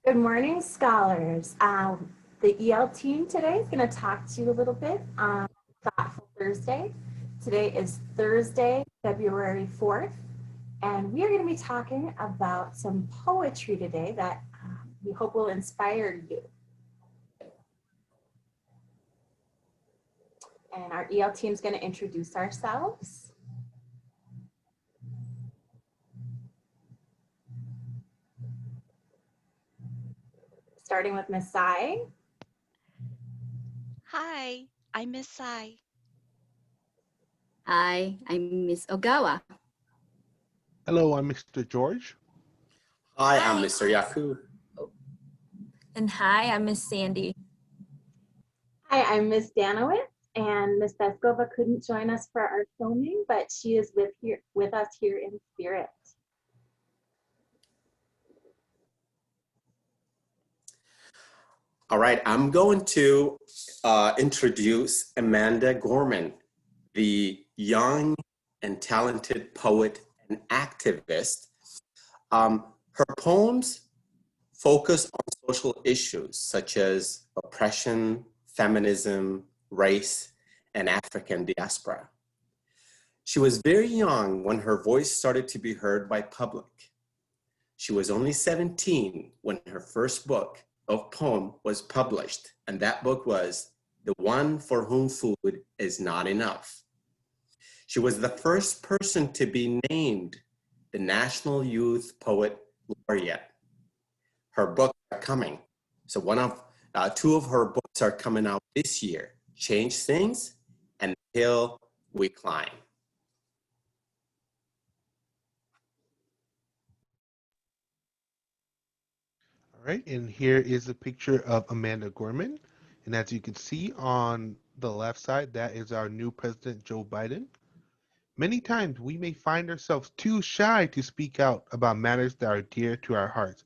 Good morning, scholars. The EL team today is going to talk to you a little bit on Thoughtful Thursday. Today is Thursday, February 4th, and we are going to be talking about some poetry today that we hope will inspire you. And our EL team is going to introduce ourselves. Starting with Miss Sai. Hi, I'm Miss Sai. Hi, I'm Miss Ogawa. Hello, I'm Mr. George. Hi, I'm Mr. Yaku. And hi, I'm Miss Sandy. Hi, I'm Miss Danowitz, and Miss Beskova couldn't join us for our filming, but she is with us here in spirit. All right, I'm going to introduce Amanda Gorman, the young and talented poet and activist. Her poems focus on social issues such as oppression, feminism, race, and African diaspora. She was very young when her voice started to be heard by public. She was only 17 when her first book of poem was published, and that book was The One for Whom Food is Not Enough. She was the first person to be named the National Youth Poet Laureate. Her books are coming. So two of her books are coming out this year, Change Things and The Hill We Climb. All right, and here is a picture of Amanda Gorman. And as you can see on the left side, that is our new president, Joe Biden. Many times we may find ourselves too shy to speak out about matters that are dear to our hearts.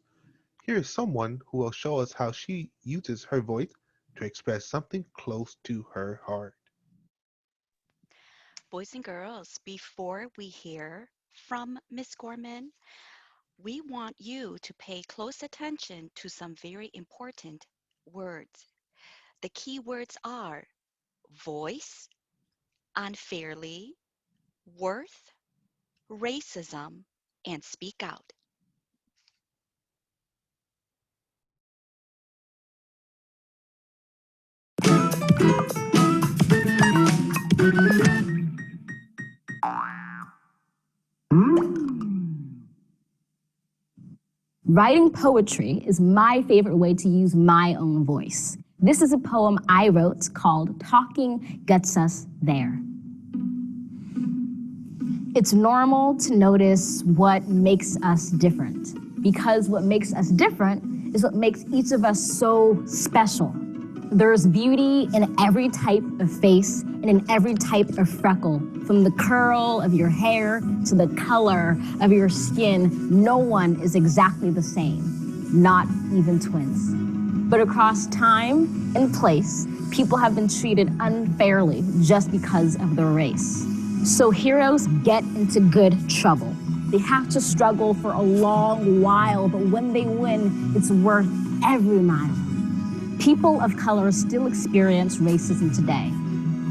Here is someone who will show us how she uses her voice to express something close to her heart. Boys and girls, before we hear from Miss Gorman, we want you to pay close attention to some very important words. The key words are voice, unfairly, worth, racism, and speak out. Writing poetry is my favorite way to use my own voice. This is a poem I wrote called Talking Gets Us There. It's normal to notice what makes us different, because what makes us different is what makes each of us so special. There's beauty in every type of face and in every type of freckle, from the curl of your hair to the color of your skin. No one is exactly the same, not even twins. But across time and place, people have been treated unfairly just because of their race. So heroes get into good trouble. They have to struggle for a long while, but when they win, it's worth every mile. People of color still experience racism today.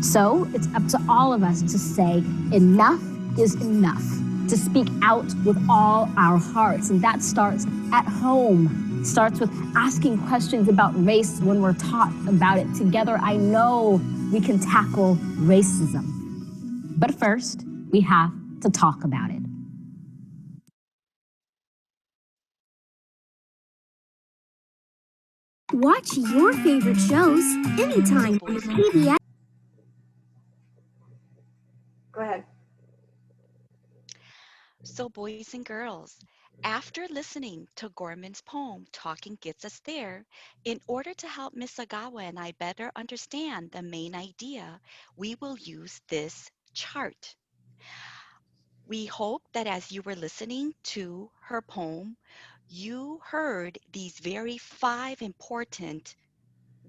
So it's up to all of us to say enough is enough, to speak out with all our hearts. And that starts at home. It starts with asking questions about race when we're taught about it. Together, I know we can tackle racism. But first, we have to talk about it. Watch your favorite shows anytime on PBS. Go ahead. So, boys and girls, after listening to Gorman's poem, Talking Gets Us There, in order to help Miss Agawa and I better understand the main idea, we will use this chart. We hope that as you were listening to her poem, you heard these very 5 important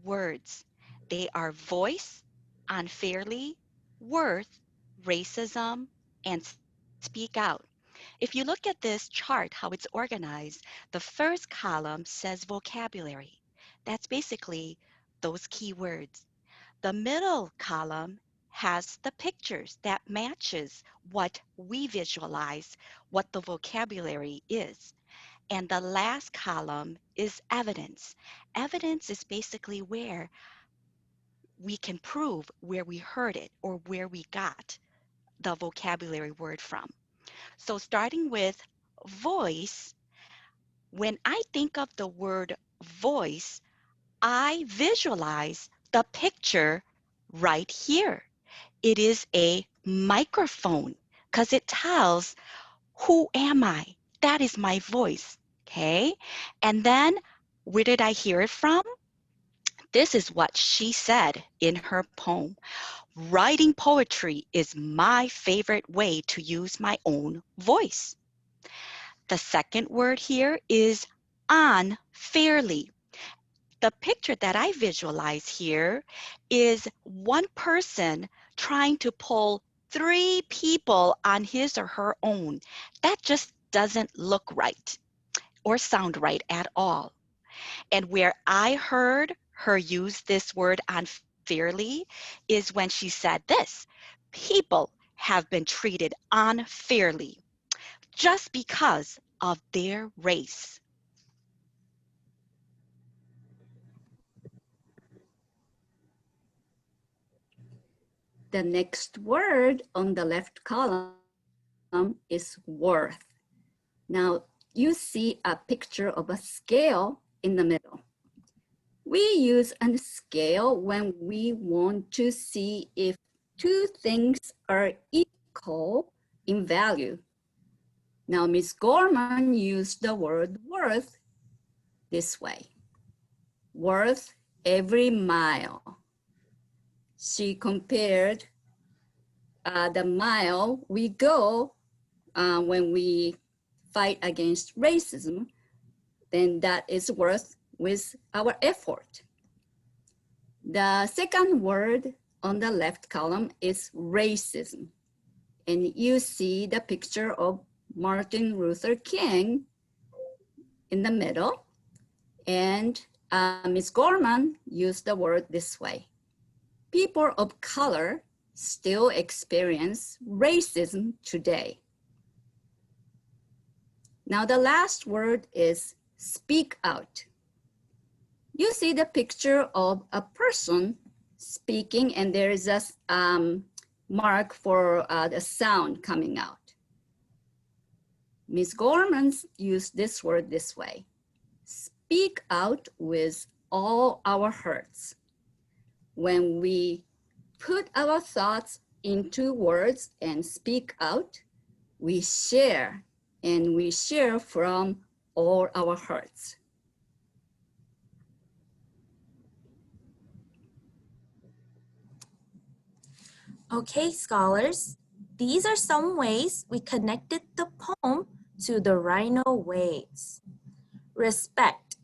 words. They are voice, unfairly, worth, racism, and speak out. If you look at this chart, how it's organized, the first column says vocabulary. That's basically those keywords. The middle column has the pictures that matches what we visualize, what the vocabulary is. And the last column is evidence. Evidence is basically where we can prove where we heard it or where we got the vocabulary word from. So starting with voice, when I think of the word voice, I visualize the picture right here. It is a microphone because it tells who am I? That is my voice. Okay. And then where did I hear it from? This is what she said in her poem. Writing poetry is my favorite way to use my own voice. The second word here is unfairly. The picture that I visualize here is one person trying to pull 3 people on his or her own. That just doesn't look right or sound right at all. And where I heard her use this word unfairly is when she said this: people have been treated unfairly just because of their race. The next word on the left column is worth. Now you see a picture of a scale in the middle. We use a scale when we want to see if 2 things are equal in value. Now Ms. Gorman used the word worth this way. Worth every mile. She compared the mile we go when we fight against racism, then that is worth with our effort. The second word on the left column is racism. And you see the picture of Martin Luther King in the middle. And Ms. Gorman used the word this way. People of color still experience racism today. Now the last word is speak out. You see the picture of a person speaking and there is a mark for the sound coming out. Ms. Gorman used this word this way. Speak out with all our hearts. When we put our thoughts into words and speak out, we share, and we share from all our hearts. Okay, scholars, these are some ways we connected the poem to the Rhino waves. Respect.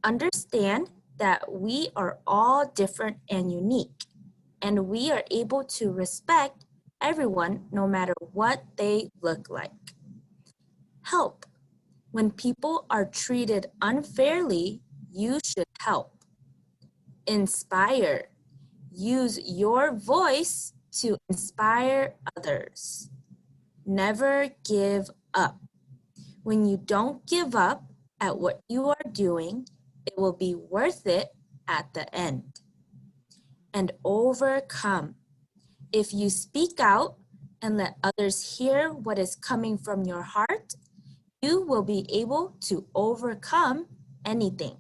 Understand that we are all different and unique, and we are able to respect everyone no matter what they look like. Help. When people are treated unfairly, you should help. Inspire. Use your voice to inspire others. Never give up. When you don't give up at what you are doing, it will be worth it at the end. And overcome. If you speak out and let others hear what is coming from your heart, you will be able to overcome anything.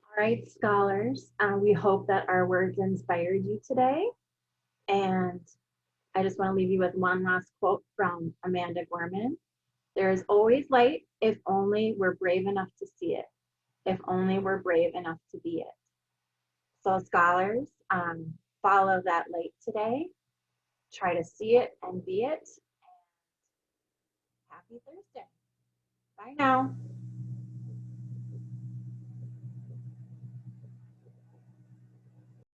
All right, scholars, we hope that our words inspired you today. And I just want to leave you with one last quote from Amanda Gorman. There is always light if only we're brave enough to see it, if only we're brave enough to be it. So scholars, follow that light today. Try to see it and be it. Happy Thursday. Bye now.